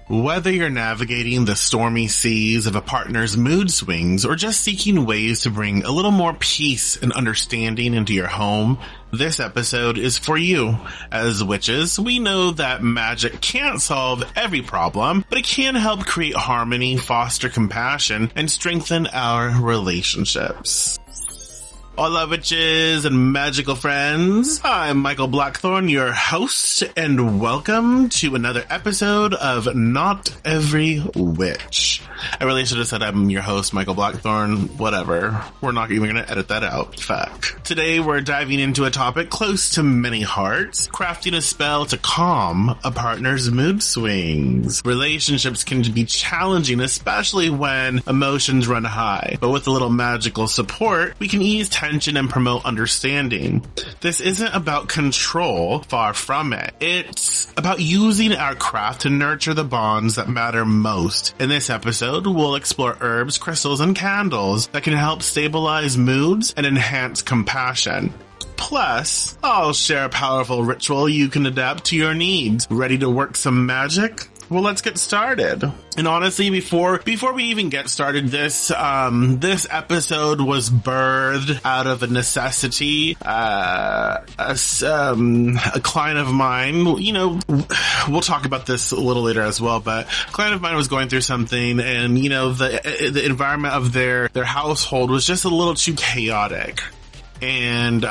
Whether you're navigating the stormy seas of a partner's mood swings or just seeking ways to bring a little more peace and understanding into your home, this episode is for you. As witches, we know that magic can't solve every problem, but it can help create harmony, foster compassion, and strengthen our relationships. Hola witches and magical friends, I'm Michael Blackthorn, your host, and welcome to another episode of Not Every Witch. I really should have said I'm your host, Michael Blackthorn, whatever. We're not even going to edit that out. Fuck. Today we're diving into a topic close to many hearts, crafting a spell to calm a partner's mood swings. Relationships can be challenging, especially when emotions run high, but with a little magical support, we can ease tension and promote understanding. This isn't about control, far from it. It's about using our craft to nurture the bonds that matter most. In this episode, we'll explore herbs, crystals, and candles that can help stabilize moods and enhance compassion. Plus, I'll share a powerful ritual you can adapt to your needs. Ready to work some magic? Well, let's get started. And honestly, before we even get started, this episode was birthed out of a necessity. A client of mine, you know, we'll talk about this a little later as well, but a client of mine was going through something, and you know, the environment of their household was just a little too chaotic. And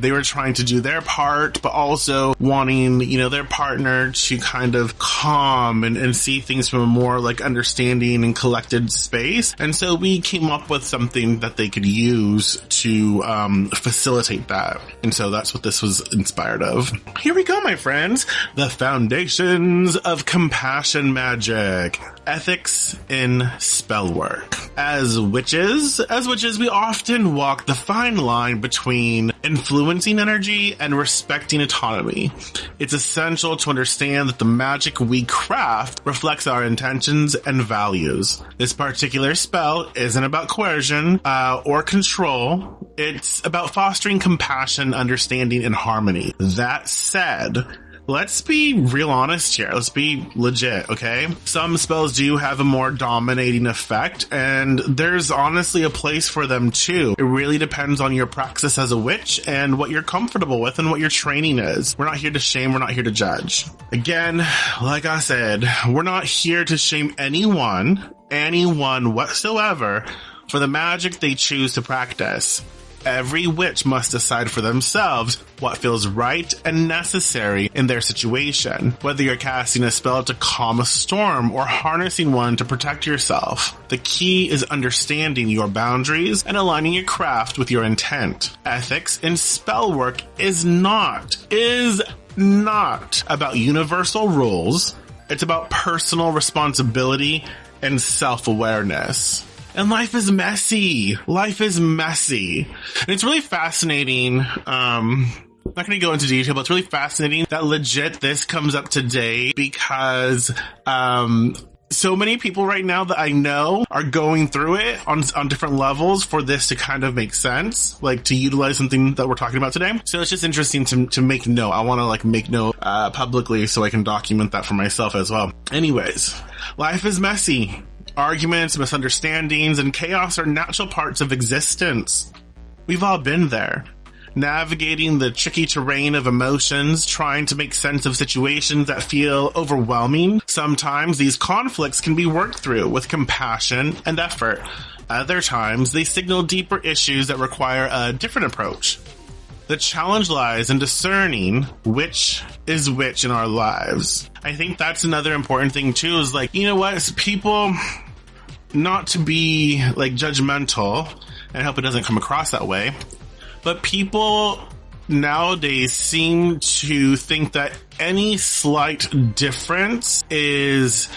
they were trying to do their part, but also wanting, you know, their partner to kind of calm and see things from a more like understanding and collected space. And so we came up with something that they could use to facilitate that. And so that's what this was inspired of. Here we go, my friends. The foundations of compassion magic. Ethics in spellwork. As witches, we often walk the fine line between influencing energy and respecting autonomy. It's essential to understand that the magic we craft reflects our intentions and values. This particular spell isn't about coercion or control. It's about fostering compassion, understanding, and harmony. That said, let's be real honest here. Let's be legit, okay? Some spells do have a more dominating effect, and there's honestly a place for them too. It really depends on your praxis as a witch and what you're comfortable with and what your training is. We're not here to shame, we're not here to judge. Again, like I said, we're not here to shame anyone whatsoever for the magic they choose to practice. Every witch must decide for themselves what feels right and necessary in their situation, whether you're casting a spell to calm a storm or harnessing one to protect yourself. The key is understanding your boundaries and aligning your craft with your intent. Ethics in spellwork is not about universal rules. It's about personal responsibility and self-awareness. And life is messy. And it's really fascinating. I'm not going to go into detail, but it's really fascinating that legit this comes up today because, so many people right now that I know are going through it on different levels for this to kind of make sense, like to utilize something that we're talking about today. So it's just interesting to make note. I want to like make note, publicly so I can document that for myself as well. Anyways, life is messy. Arguments, misunderstandings, and chaos are natural parts of existence. We've all been there. Navigating the tricky terrain of emotions, trying to make sense of situations that feel overwhelming. Sometimes these conflicts can be worked through with compassion and effort. Other times, they signal deeper issues that require a different approach. The challenge lies in discerning which is which in our lives. I think that's another important thing too, is like, you know what, it's people, not to be like judgmental, and I hope it doesn't come across that way, but people nowadays seem to think that any slight difference is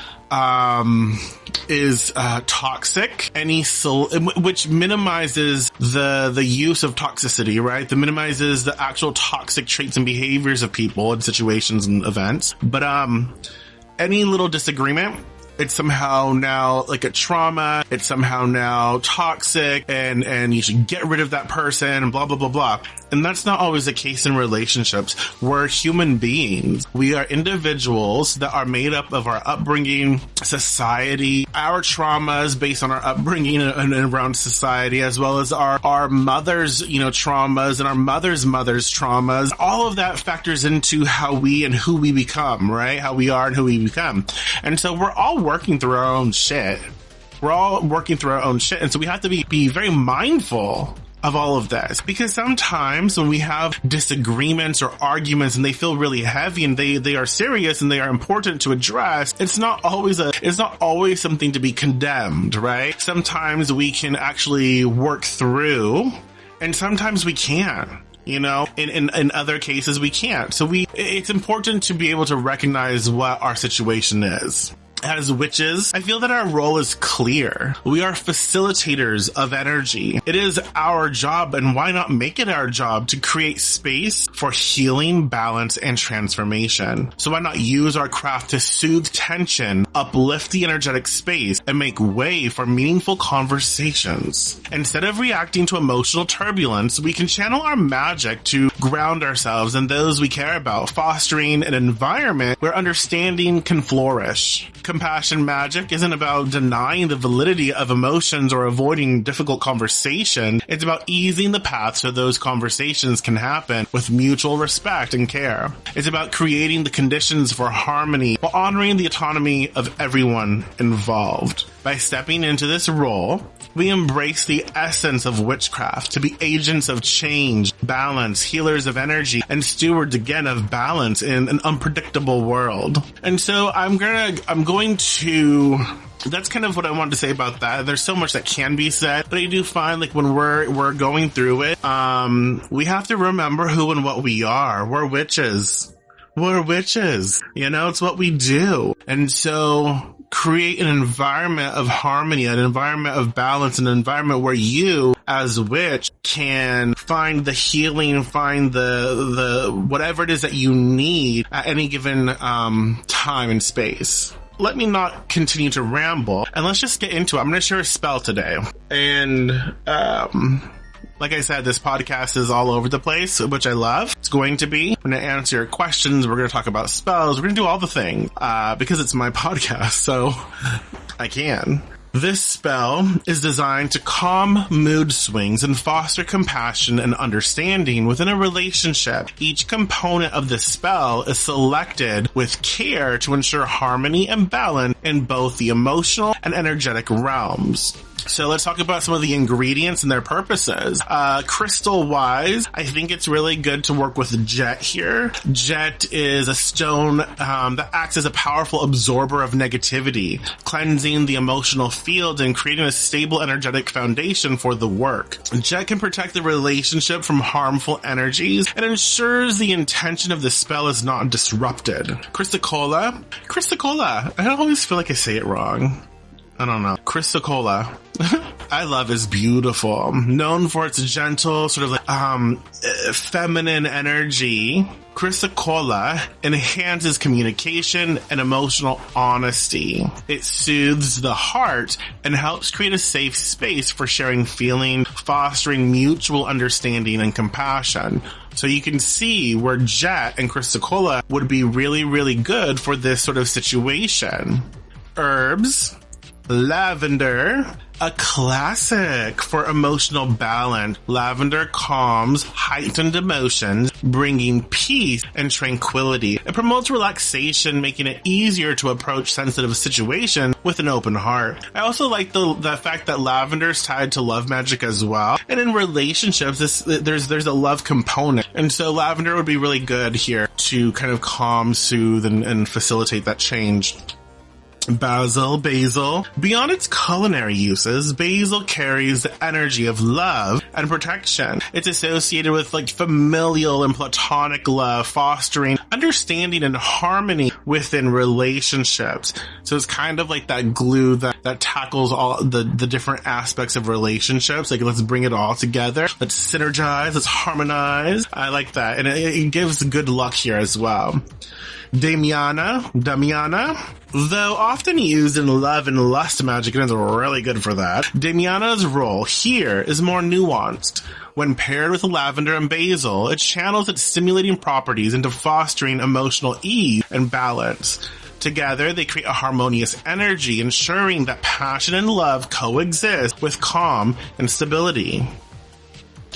toxic, which minimizes the use of toxicity, right? That minimizes the actual toxic traits and behaviors of people and situations and events. But any little disagreement it's somehow now like a trauma, it's somehow now toxic, and you should get rid of that person, and blah, blah, blah, blah. And that's not always the case in relationships. We're human beings. We are individuals that are made up of our upbringing, society, our traumas based on our upbringing and around society, as well as our mother's, traumas and our mother's traumas. All of that factors into how we and who we become, right? How we are and who we become. And so we're all working through our own shit. And so we have to be very mindful of all of this, because sometimes when we have disagreements or arguments and they feel really heavy and they are serious and they are important to address, it's not always something to be condemned, right? Sometimes we can actually work through, and sometimes we can't. In other cases we can't. So it's important to be able to recognize what our situation is. As witches, I feel that our role is clear. We are facilitators of energy. It is our job, and why not make it our job, to create space for healing, balance, and transformation. So why not use our craft to soothe tension, uplift the energetic space, and make way for meaningful conversations? Instead of reacting to emotional turbulence, we can channel our magic to ground ourselves and those we care about, fostering an environment where understanding can flourish. Compassion magic isn't about denying the validity of emotions or avoiding difficult conversation. It's about easing the path so those conversations can happen with mutual respect and care. It's about creating the conditions for harmony while honoring the autonomy of everyone involved. By stepping into this role, we embrace the essence of witchcraft to be agents of change, balance, healers of energy, and stewards again of balance in an unpredictable world. And so that's kind of what I wanted to say about that. There's so much that can be said, but I do find like when we're going through it, we have to remember who and what we are. We're witches. It's what we do. And so create an environment of harmony, an environment of balance, an environment where you as a witch can find the healing, find the whatever it is that you need at any given time and space. Let me not continue to ramble, and let's just get into it. I'm going to share a spell today. And like I said, this podcast is all over the place, which I love. It's going to be. I'm going to answer your questions. We're going to talk about spells. We're going to do all the things because it's my podcast, so I can. This spell is designed to calm mood swings and foster compassion and understanding within a relationship. Each component of the spell is selected with care to ensure harmony and balance in both the emotional and energetic realms. So let's talk about some of the ingredients and their purposes. Crystal-wise, I think it's really good to work with jet here. Jet is a stone that acts as a powerful absorber of negativity, cleansing the emotional field and creating a stable energetic foundation for the work. Jet can protect the relationship from harmful energies and ensures the intention of the spell is not disrupted. Chrysocolla, I always feel like I say it wrong. I don't know. Chrysocolla, I love, is beautiful. Known for its gentle, sort of like, feminine energy, Chrysocolla enhances communication and emotional honesty. It soothes the heart and helps create a safe space for sharing feelings, fostering mutual understanding and compassion. So you can see where jet and Chrysocolla would be really, really good for this sort of situation. Herbs. Lavender, a classic for emotional balance. Lavender calms heightened emotions, bringing peace and tranquility. It promotes relaxation, making it easier to approach sensitive situations with an open heart. I also like the fact that lavender is tied to love magic as well. And in relationships, there's a love component. And so lavender would be really good here to kind of calm, soothe, and facilitate that change. Basil. Beyond its culinary uses, basil carries the energy of love and protection. It's associated with like familial and platonic love, fostering understanding and harmony within relationships. So it's kind of like that glue that tackles all the different aspects of relationships. Like, let's bring it all together. Let's synergize. Let's harmonize. I like that. And it gives good luck here as well. Damiana, Though often used in love and lust magic, and is really good for that, Damiana's role here is more nuanced. When paired with lavender and basil, it channels its stimulating properties into fostering emotional ease and balance. Together, they create a harmonious energy, ensuring that passion and love coexist with calm and stability.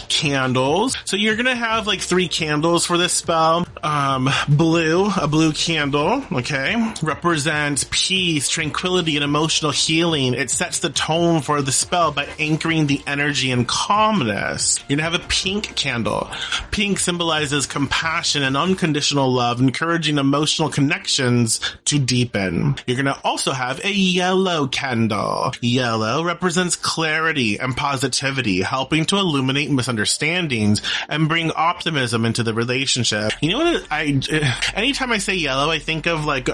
Candles. So you're gonna have like 3 candles for this spell. A blue candle, okay, represents peace, tranquility, and emotional healing. It sets the tone for the spell by anchoring the energy and calmness. You're gonna have a pink candle. Pink symbolizes compassion and unconditional love, encouraging emotional connections to deepen. You're gonna also have a yellow candle. Yellow represents clarity and positivity, helping to illuminate misunderstandings and bring optimism into the relationship. You know what? Anytime I say yellow, I think of like,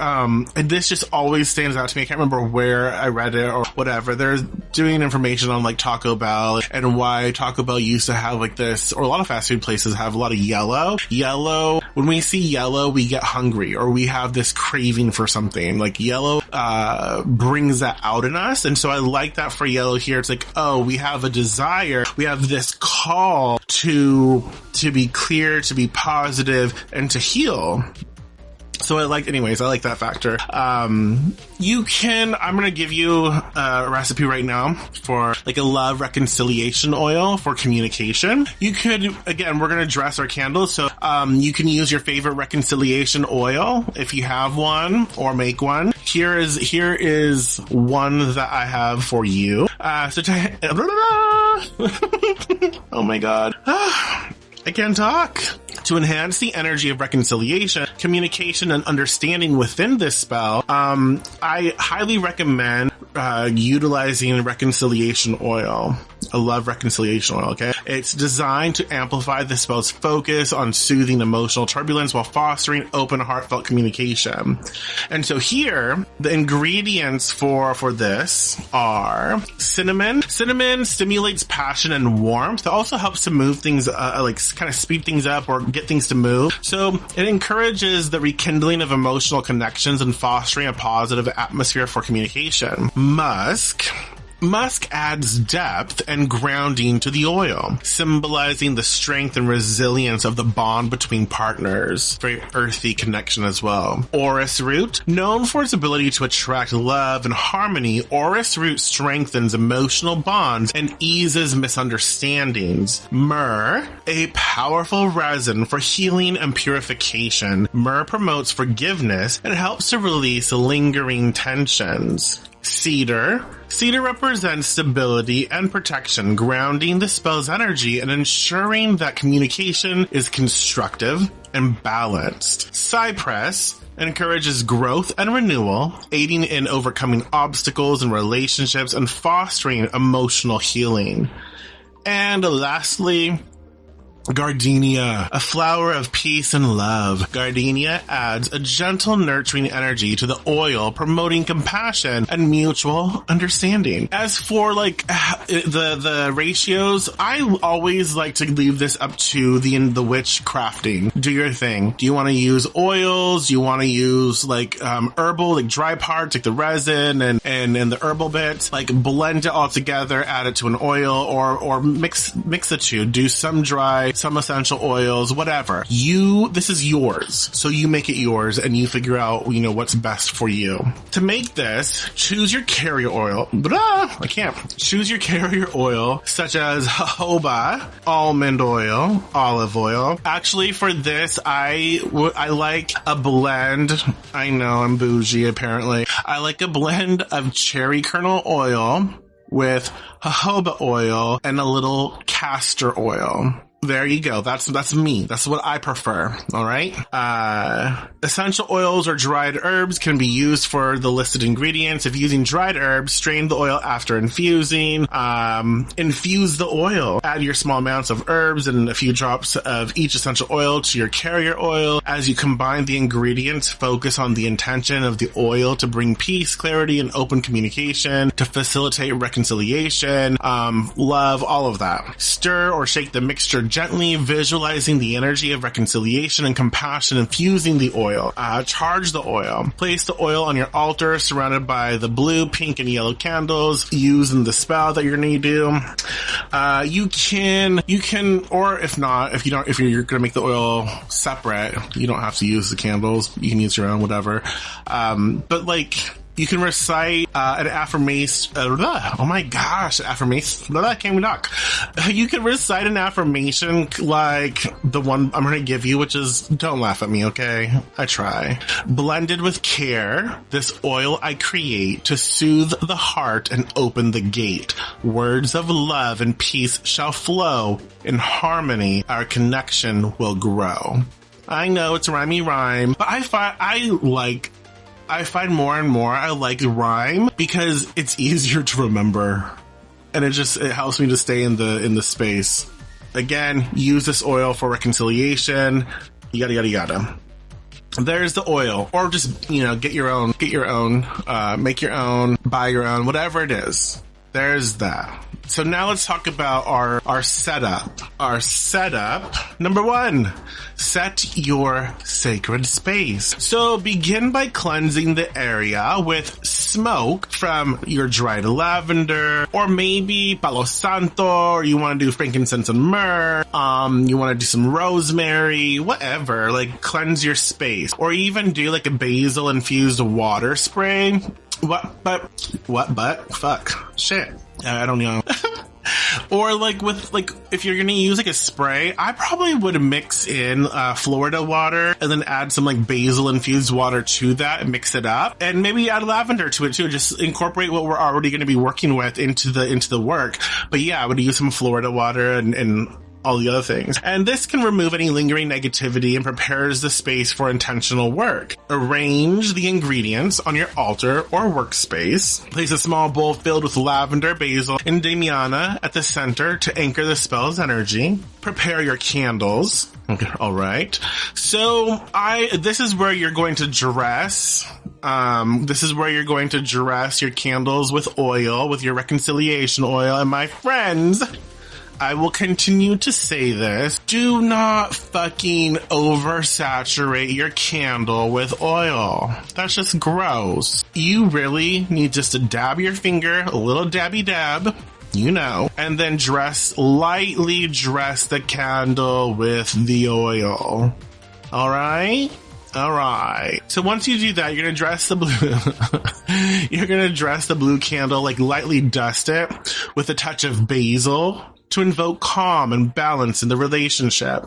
this just always stands out to me. I can't remember where I read it or whatever. They're doing information on like Taco Bell and why Taco Bell used to have like this, or a lot of fast food places have a lot of yellow. Yellow, when we see yellow, we get hungry or we have this craving for something. Like yellow, brings that out in us. And so I like that for yellow here. It's like, oh, we have a desire. We have this call to be clear, to be positive, and to heal. So I like that factor. I'm gonna give you a recipe right now for like a love reconciliation oil for communication. You could, again, we're gonna dress our candles, so you can use your favorite reconciliation oil if you have one, or make one. Here is one that I have for you. Oh my god. I can't talk. To enhance the energy of reconciliation, communication, and understanding within this spell, I highly recommend utilizing reconciliation oil. I love reconciliation oil, okay? It's designed to amplify the spell's focus on soothing emotional turbulence while fostering open, heartfelt communication. And so here, the ingredients for this are cinnamon. Cinnamon stimulates passion and warmth. It also helps to move things, kind of speed things up or get things to move. So it encourages the rekindling of emotional connections and fostering a positive atmosphere for communication. Musk adds depth and grounding to the oil, symbolizing the strength and resilience of the bond between partners. Very earthy connection as well. Orris root, known for its ability to attract love and harmony, orris root strengthens emotional bonds and eases misunderstandings. Myrrh, a powerful resin for healing and purification. Myrrh promotes forgiveness and helps to release lingering tensions. Cedar represents stability and protection, grounding the spell's energy and ensuring that communication is constructive and balanced. Cypress encourages growth and renewal, aiding in overcoming obstacles in relationships and fostering emotional healing. And lastly, gardenia, a flower of peace and love. Gardenia adds a gentle, nurturing energy to the oil, promoting compassion and mutual understanding. As for like the ratios, I always like to leave this up to the witch crafting. Do your thing. Do you want to use oils? Do you want to use like herbal, like dry parts, like the resin and the herbal bits? Like blend it all together, add it to an oil, or mix the two. Do some dry, some essential oils, whatever. This is yours. So you make it yours and you figure out, what's best for you. To make this, choose your carrier oil. Choose your carrier oil, such as jojoba, almond oil, olive oil. Actually, for this, I like a blend. I know I'm bougie, apparently. I like a blend of cherry kernel oil with jojoba oil and a little castor oil. There you go. That's me. That's what I prefer. All right. Essential oils or dried herbs can be used for the listed ingredients. If using dried herbs, strain the oil after infusing. Infuse the oil. Add your small amounts of herbs and a few drops of each essential oil to your carrier oil. As you combine the ingredients, focus on the intention of the oil to bring peace, clarity, and open communication, to facilitate reconciliation, love, all of that. Stir or shake the mixture gently visualizing the energy of reconciliation and compassion infusing the oil. Charge the oil. Place the oil on your altar surrounded by the blue, pink, and yellow candles using the spell that you're going to do. You can, or if not, if you're going to make the oil separate, you don't have to use the candles. You can use your own, whatever. But like, you can recite an affirmation. Oh my gosh, affirmation. I can't even talk. You can recite an affirmation like the one I'm going to give you, which is, don't laugh at me, okay? I try. Blended with care, this oil I create to soothe the heart and open the gate. Words of love and peace shall flow. In harmony, our connection will grow. I know it's rhymey rhyme, but I find more and more I like rhyme because it's easier to remember. And it helps me to stay in the space. Again, use this oil for reconciliation, yada, yada, yada. There's the oil, or just, get your own, make your own, buy your own, whatever it is. There's that. So now let's talk about our setup. Our setup, number 1, set your sacred space. So begin by cleansing the area with smoke from your dried lavender, or maybe Palo Santo, or you want to do frankincense and myrrh, you want to do some rosemary, whatever, like cleanse your space. Or even do like a basil infused water spray. Fuck. Shit. I don't know. Or if you're gonna use like a spray, I probably would mix in Florida water and then add some like basil infused water to that and mix it up, and maybe add lavender to it too. Just incorporate what we're already going to be working with into the work. But yeah, I would use some Florida water and all the other things. And this can remove any lingering negativity and prepares the space for intentional work. Arrange the ingredients on your altar or workspace. Place a small bowl filled with lavender, basil, and damiana at the center to anchor the spell's energy. Prepare your candles. Okay, all right. So this is where you're going to dress. This is where you're going to dress your candles with oil, with your reconciliation oil. And my friends, I will continue to say this. Do not fucking oversaturate your candle with oil. That's just gross. You really need just to dab your finger, a little dabby dab, and then lightly dress the candle with the oil. All right? All right. So once you do that, you're going to dress the blue, you're going to dress the blue candle, like lightly dust it with a touch of basil to invoke calm and balance in the relationship.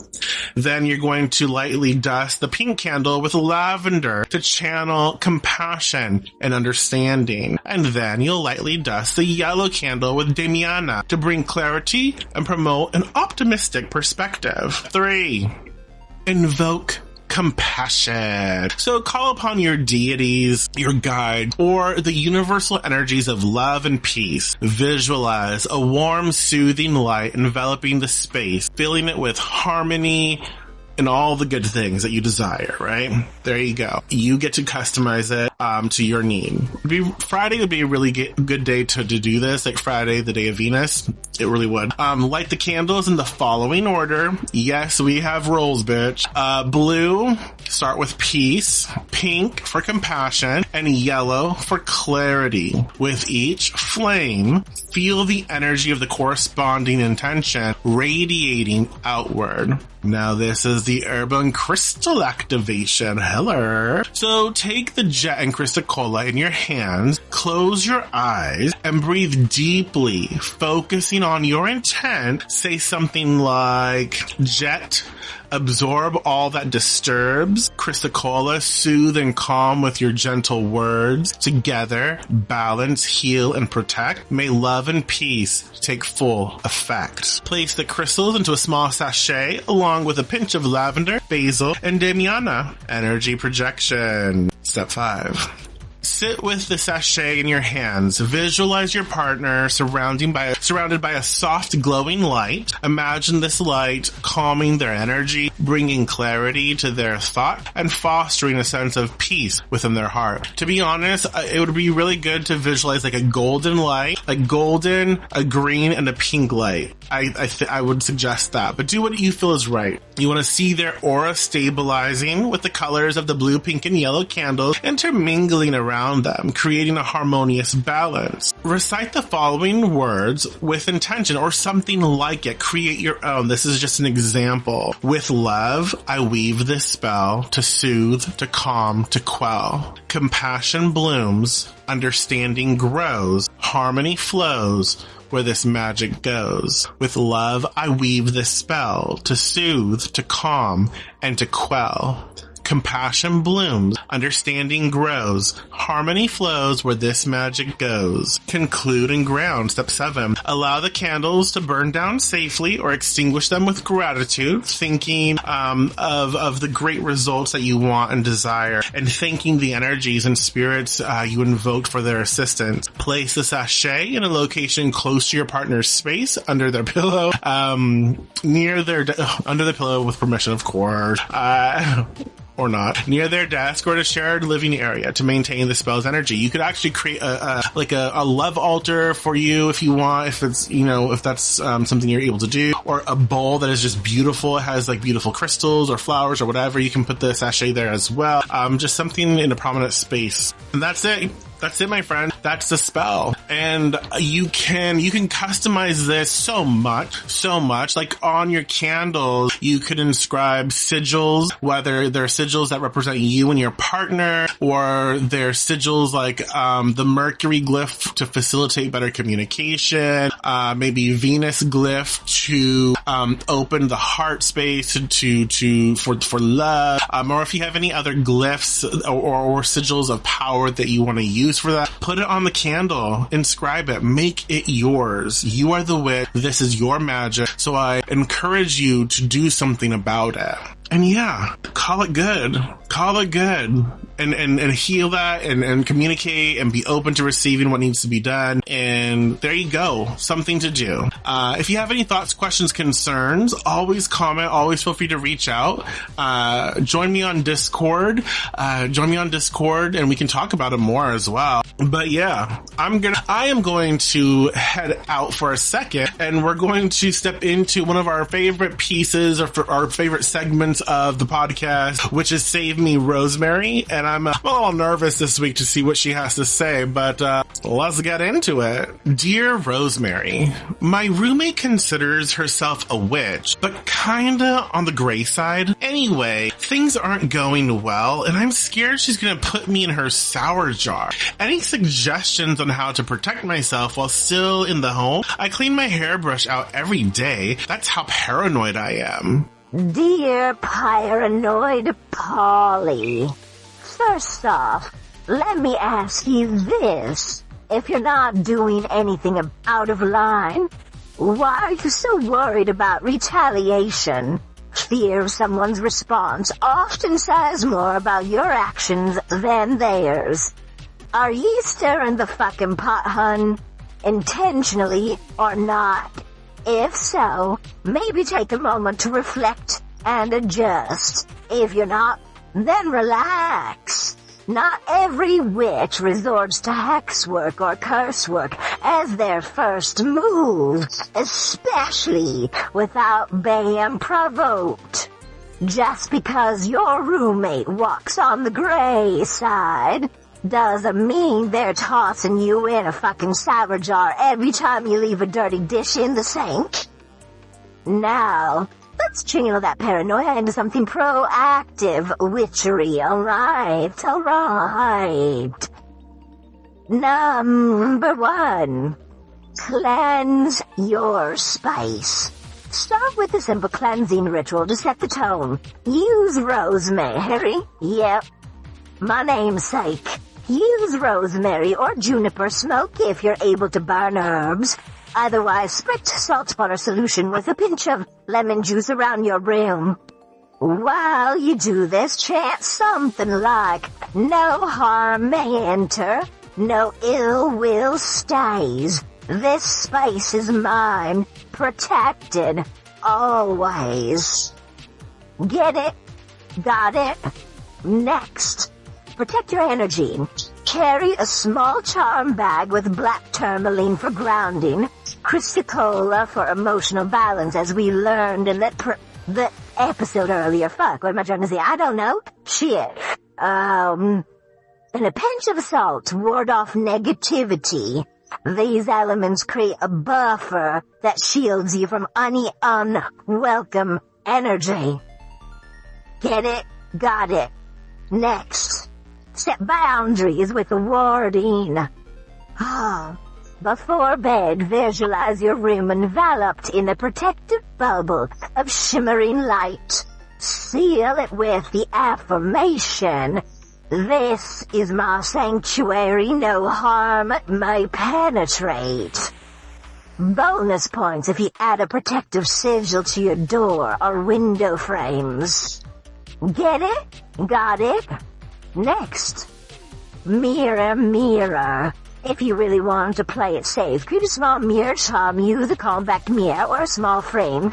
Then you're going to lightly dust the pink candle with lavender to channel compassion and understanding. And then you'll lightly dust the yellow candle with damiana to bring clarity and promote an optimistic perspective. 3, invoke compassion. So call upon your deities, your guide, or the universal energies of love and peace. Visualize a warm, soothing light enveloping the space, filling it with harmony and all the good things that you desire, right? There you go. You get to customize it to your need. Friday would be a really good day to do this, like Friday, the day of Venus. It really would. Light the candles in the following order. Yes, we have rules, bitch. Blue, start with peace. Pink for compassion. And yellow for clarity. With each flame, feel the energy of the corresponding intention radiating outward. Now this is the urban crystal activation. Hello. So take the jet and Chrysocolla in your hands, close your eyes, and breathe deeply, focusing on your intent. Say something like, jet, absorb all that disturbs. Chrysocolla, soothe and calm with your gentle words. Together, balance, heal, and protect. May love and peace take full effect. Place the crystals into a small sachet along with a pinch of lavender, basil, and damiana. Energy projection. Step 5. Sit with the sachet in your hands. Visualize your partner surrounded by a soft glowing light. Imagine this light calming their energy, bringing clarity to their thought, and fostering a sense of peace within their heart. To be honest, it would be really good to visualize like a golden light, a golden, a green, and a pink light. I would suggest that, but do what you feel is right. You want to see their aura stabilizing with the colors of the blue, pink, and yellow candles intermingling around them, creating a harmonious balance. Recite the following words with intention or something like it. Create your own. This is just an example. With love, I weave this spell to soothe, to calm, to quell. Compassion blooms, understanding grows, harmony flows, where this magic goes. With love, I weave this spell to soothe, to calm, and to quell. Compassion blooms, understanding grows, harmony flows where this magic goes. Conclude and ground. Step 7. Allow the candles to burn down safely or extinguish them with gratitude, thinking of the great results that you want and desire, and thanking the energies and spirits you invoked for their assistance. Place the sachet in a location close to your partner's space, under their pillow, under the pillow with permission, of course. Or not, near their desk or a shared living area to maintain the spell's energy. You could actually create a love altar for you if you want, if it's, if that's something you're able to do, or a bowl that is just beautiful. It has like beautiful crystals or flowers or whatever. You can put the sachet there as well. Just something in a prominent space. And that's it. That's it, my friend. That's the spell. And you can customize this so much. Like on your candles, you could inscribe sigils, whether they're sigils that represent you and your partner, or they're sigils like the Mercury glyph to facilitate better communication, maybe Venus glyph to open the heart space for love, or if you have any other glyphs or sigils of power that you want to use for that, put it on the candle, inscribe it, make it yours. You are the witch. This is your magic. So I encourage you to do something about it. And yeah, call it good. Call it good. And heal that and communicate and be open to receiving what needs to be done. And there you go. Something to do. If you have any thoughts, questions, concerns, always comment. Always feel free to reach out. Join me on Discord. And we can talk about it more as well. But yeah, I am going to head out for a second, and we're going to step into one of our favorite pieces or our favorite segments of the podcast, which is Save Me Rosemary. And I'm a little nervous this week to see what she has to say, but let's get into it. Dear Rosemary, my roommate considers herself a witch, but kinda on the gray side. Anyway, things aren't going well, and I'm scared she's gonna put me in her sour jar. Any suggestions on how to protect myself while still in the home? I clean my hairbrush out every day. That's how paranoid I am. Dear Paranoid Polly, first off, let me ask you this. If you're not doing anything out of line, why are you so worried about retaliation? Fear of someone's response often says more about your actions than theirs. Are ye stirring the fucking pot, hun? Intentionally or not? If so, maybe take a moment to reflect and adjust. If you're not, then relax. Not every witch resorts to hexwork or cursework as their first move, especially without being provoked. Just because your roommate walks on the gray side doesn't mean they're tossing you in a fucking sour jar every time you leave a dirty dish in the sink. Now, let's channel that paranoia into something proactive witchery, alright. Number 1. Cleanse your spice. Start with a simple cleansing ritual to set the tone. Use rosemary. Yep, my namesake. Use rosemary or juniper smoke if you're able to burn herbs. Otherwise, spritz saltwater solution with a pinch of lemon juice around your room. While you do this, chant something like, no harm may enter, no ill will stays. This space is mine, protected, always. Get it? Got it? Next. Protect your energy. Carry a small charm bag with black tourmaline for grounding, chrysocolla for emotional balance, as we learned in the episode earlier. Fuck, what am I trying to say? I don't know. Shit. And a pinch of salt to ward off negativity. These elements create a buffer that shields you from any unwelcome energy. Get it? Got it. Next. Set boundaries with the warding. Before bed, visualize your room enveloped in a protective bubble of shimmering light. Seal it with the affirmation, this is my sanctuary, no harm may penetrate. Bonus points if you add a protective sigil to your door or window frames. Get it? Got it? Next. Mirror, mirror. If you really want to play it safe, create a small mirror charm, use a compact mirror or a small frame.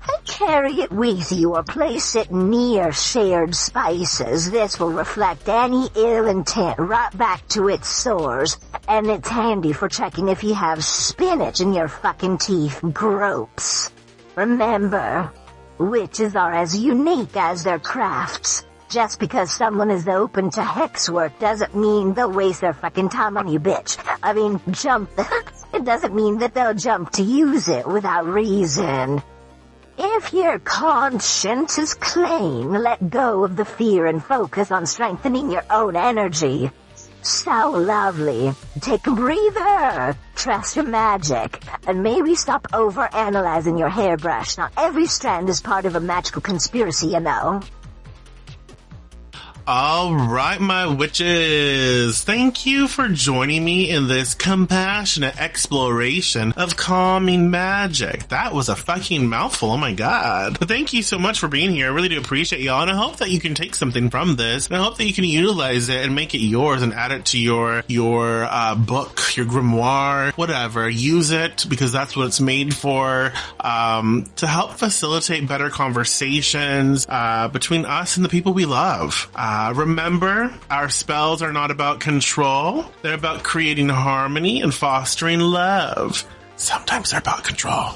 And carry it with you or place it near shared spaces. This will reflect any ill intent right back to its source. And it's handy for checking if you have spinach in your fucking teeth. Gropes. Remember, witches are as unique as their crafts. Just because someone is open to hex work doesn't mean they'll waste their fucking time on you, bitch. I mean, it doesn't mean that they'll jump to use it without reason. If your conscience is clean, let go of the fear and focus on strengthening your own energy. So lovely. Take a breather. Trust your magic. And maybe stop over-analyzing your hairbrush. Not every strand is part of a magical conspiracy, you know. All right, my witches. Thank you for joining me in this compassionate exploration of calming magic. That was a fucking mouthful. Oh my God. But thank you so much for being here. I really do appreciate y'all. And I hope that you can take something from this. And I hope that you can utilize it and make it yours and add it to your book, your grimoire, whatever. Use it because that's what it's made for, to help facilitate better conversations, between us and the people we love. Remember, our spells are not about control. They're about creating harmony and fostering love. Sometimes they're about control.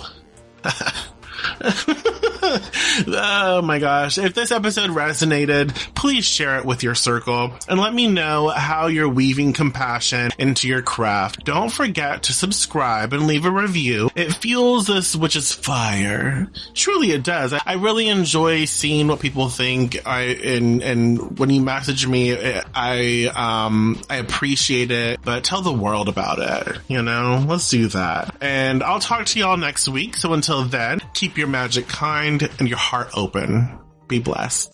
Oh my gosh. If this episode resonated, please share it with your circle and let me know how you're weaving compassion into your craft. Don't forget to subscribe and leave a review. It fuels this witch's fire. Truly it does. I really enjoy seeing what people think. And when you message me, I appreciate it, but tell the world about it. You know, let's do that. And I'll talk to y'all next week. So until then, keep your magic kind and your heart open. Be blessed.